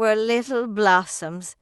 were little blossoms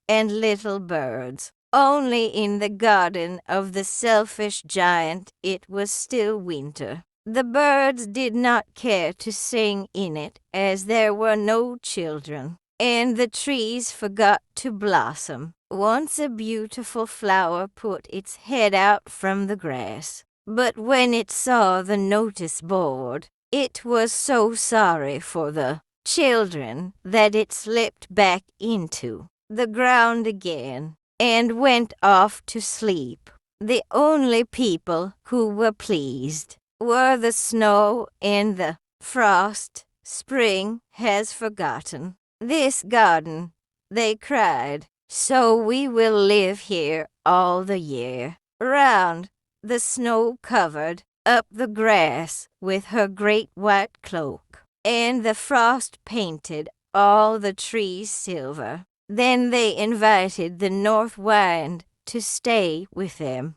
and little birds. Only in the garden of the selfish giant it was still winter. The birds did not care to sing in it, as there were no children, and the trees forgot to blossom. Once a beautiful flower put its head out from the grass, but when it saw the notice board, it was so sorry for the children that it slipped back into the ground again and went off to sleep. The only people who were pleased were the snow and the frost. Spring has forgotten this garden, they cried, so we will live here all the year. Round the snow covered up the grass with her great white cloak, and the frost painted all the trees silver. Then they invited the north wind to stay with them,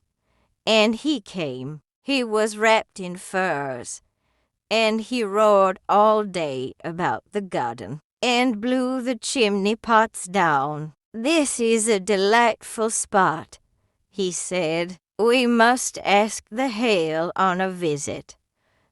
and he came. He was wrapped in furs, and he roared all day about the garden, and blew the chimney pots down. This is a delightful spot, he said. We must ask the hail on a visit.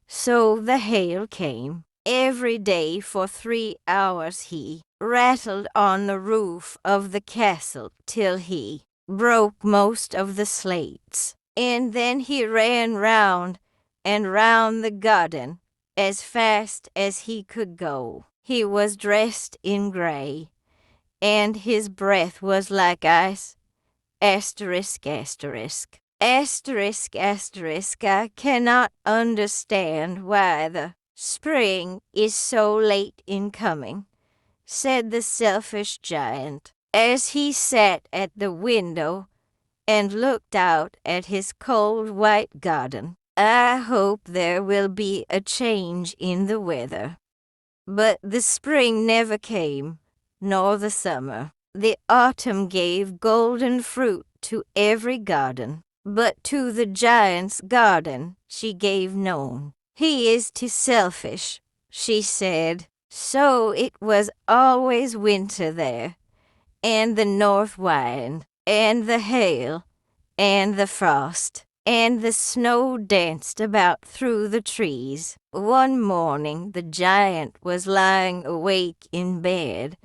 So the hail came. Every day for 3 hours he rattled on the roof of the castle till he broke most of the slates. And then he ran round and round the garden as fast as he could go. He was dressed in gray, and his breath was like ice. Asterisk, asterisk. Asterisk, asterisk. I cannot understand why the spring is so late in coming, said the selfish giant, as he sat at the window and looked out at his cold white garden. "I hope there will be a change in the weather." But the spring never came, nor the summer. The autumn gave golden fruit to every garden, but to the giant's garden she gave none. "He is too selfish," she said. So it was always winter there, and the north wind, and the hail, and the frost, and the snow danced about through the trees. One morning the giant was lying awake in bed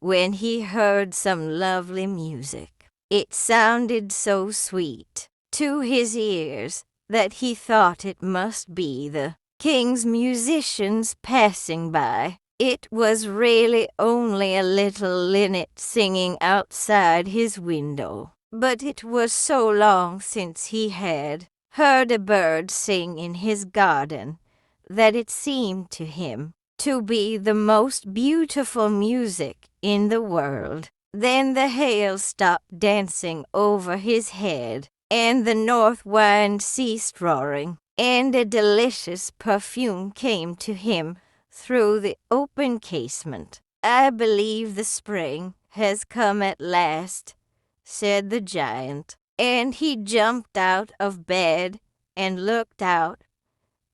when he heard some lovely music. It sounded so sweet to his ears that he thought it must be the king's musicians passing by. It was really only a little linnet singing outside his window. But it was so long since he had heard a bird sing in his garden that it seemed to him to be the most beautiful music in the world. Then the hail stopped dancing over his head, and the north wind ceased roaring, and a delicious perfume came to him through the open casement. "I believe the spring has come at last," said the giant, and he jumped out of bed and looked out.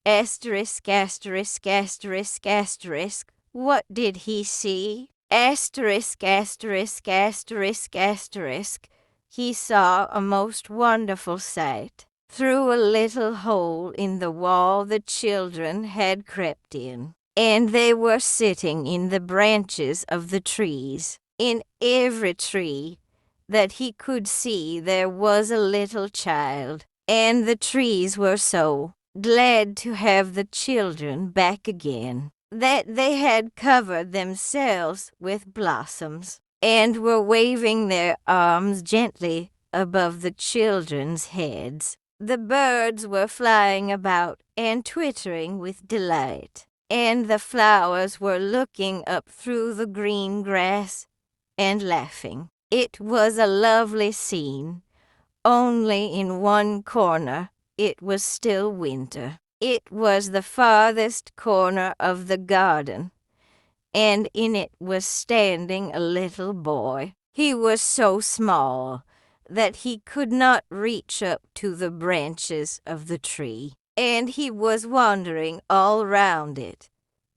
Asterisk, asterisk, asterisk, asterisk. What did he see? Asterisk, asterisk, asterisk, asterisk. He saw a most wonderful sight. Through a little hole in the wall the children had crept in, and they were sitting in the branches of the trees. In every tree that he could see there was a little child, and the trees were so glad to have the children back again that they had covered themselves with blossoms and were waving their arms gently above the children's heads. The birds were flying about and twittering with delight, and the flowers were looking up through the green grass and laughing. It was a lovely scene. Only in one corner it was still winter. It was the farthest corner of the garden, and in it was standing a little boy. He was so small that he could not reach up to the branches of the tree, and he was wandering all round it,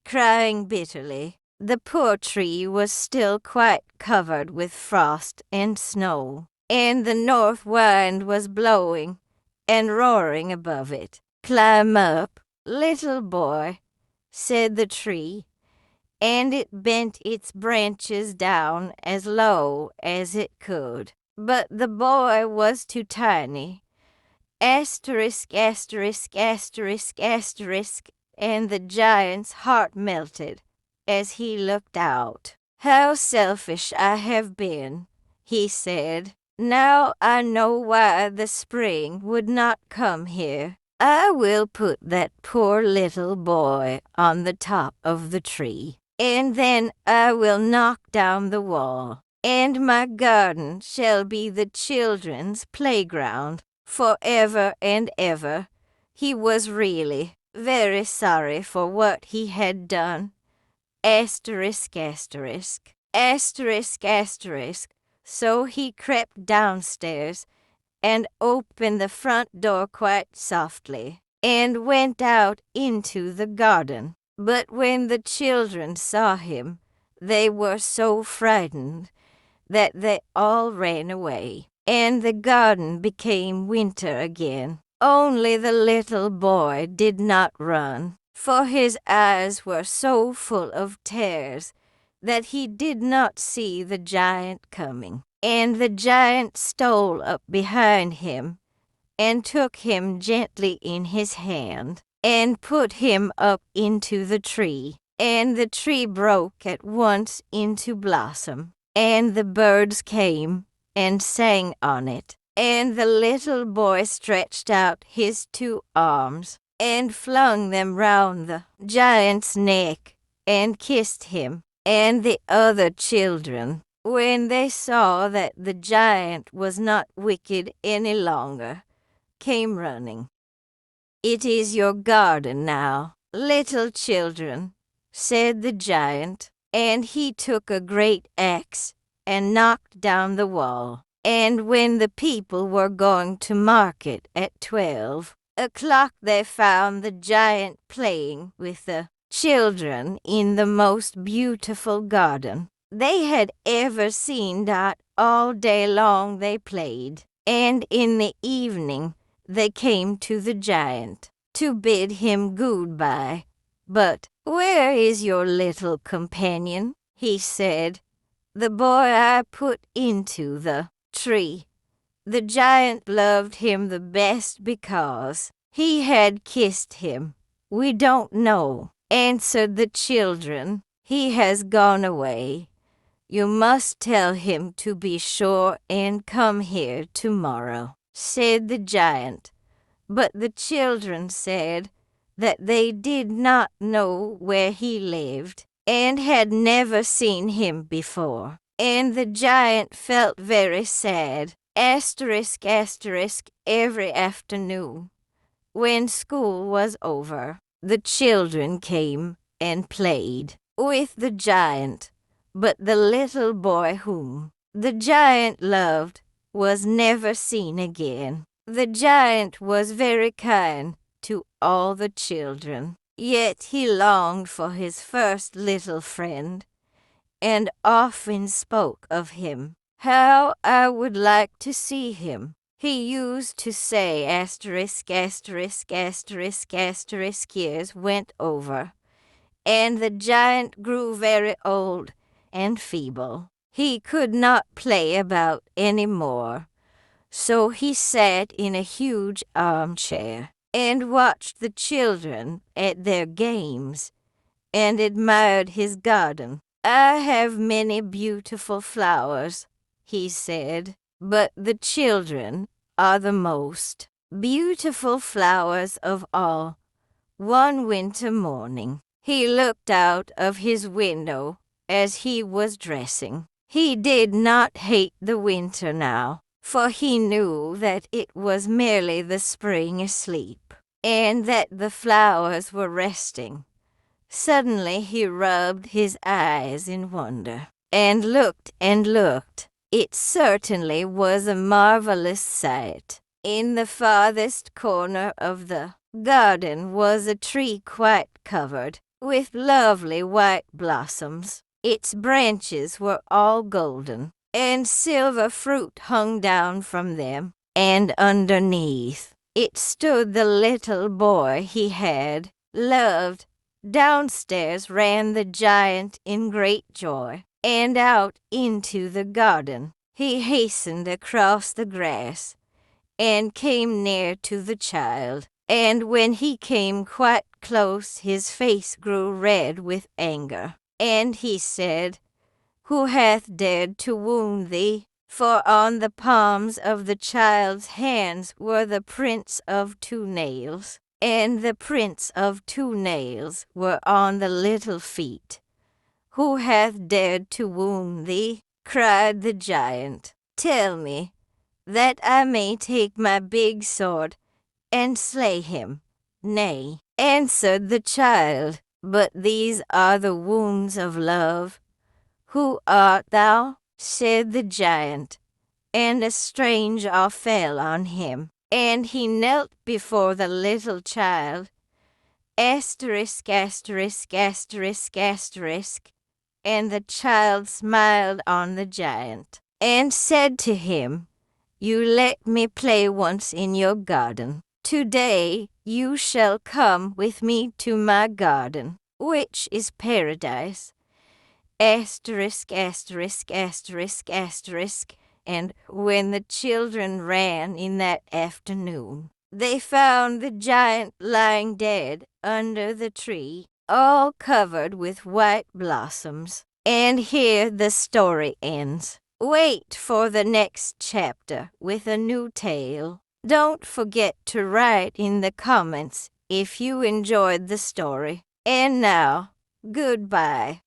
crying bitterly. The poor tree was still quite covered with frost and snow, and the north wind was blowing and roaring above it. "Climb up, little boy," said the tree, and it bent its branches down as low as it could. But the boy was too tiny. Asterisk, asterisk, asterisk, asterisk, and the giant's heart melted as he looked out. "How selfish I have been," he said. "Now I know why the spring would not come here. I will put that poor little boy on the top of the tree, and then I will knock down the wall, and my garden shall be the children's playground forever and ever." He was really very sorry for what he had done. Asterisk, asterisk, asterisk, asterisk. So he crept downstairs and opened the front door quite softly and went out into the garden. But when the children saw him, they were so frightened that they all ran away, and the garden became winter again. Only the little boy did not run, for his eyes were so full of tears that he did not see the giant coming. And the giant stole up behind him and took him gently in his hand and put him up into the tree. And the tree broke at once into blossom, and the birds came and sang on it. And the little boy stretched out his 2 arms and flung them round the giant's neck and kissed him. And the other children, when they saw that the giant was not wicked any longer, came running. "It is your garden now, little children," said the giant, and he took a great axe and knocked down the wall. And when the people were going to market at 12 o'clock, they found the giant playing with the children in the most beautiful garden they had ever seen. That all day long they played, and in the evening they came to the giant to bid him goodbye. "But where is your little companion?" he said. "The boy I put into the tree." The giant loved him the best because he had kissed him. "We don't know," answered the children. "He has gone away. You must tell him to be sure and come here tomorrow," said the giant. But the children said that they did not know where he lived and had never seen him before. And the giant felt very sad. Every afternoon, when school was over, the children came and played with the giant. But the little boy whom the giant loved was never seen again. The giant was very kind to all the children, yet he longed for his first little friend, and often spoke of him. "How I would like to see him," he used to say. Years went over, and the giant grew very old and feeble. He could not play about any more, so he sat in a huge armchair and watched the children at their games and admired his garden. "I have many beautiful flowers," he said, "but the children are the most beautiful flowers of all." One winter morning, he looked out of his window as he was dressing. He did not hate the winter now, for he knew that it was merely the spring asleep, and that the flowers were resting. Suddenly he rubbed his eyes in wonder, and looked and looked. It certainly was a marvelous sight. In the farthest corner of the garden was a tree quite covered with lovely white blossoms. Its branches were all golden, and silver fruit hung down from them, and underneath it stood the little boy he had loved. Downstairs ran the giant in great joy, and out into the garden he hastened across the grass and came near to the child. And when he came quite close, his face grew red with anger, and he said, "Who hath dared to wound thee?" For on the palms of the child's hands were the prints of 2 nails, and the prints of 2 nails were on the little feet. "Who hath dared to wound thee?" cried the giant. "Tell me, that I may take my big sword and slay him." "Nay," answered the child, "but these are the wounds of love." "Who art thou?" said the giant, and a strange awe fell on him, and he knelt before the little child. And the child smiled on the giant and said to him, "You let me play once in your garden. Today you shall come with me to my garden, which is paradise." And when the children ran in that afternoon, they found the giant lying dead under the tree, all covered with white blossoms. And here the story ends. Wait for the next chapter with a new tale. Don't forget to write in the comments if you enjoyed the story. And now, goodbye.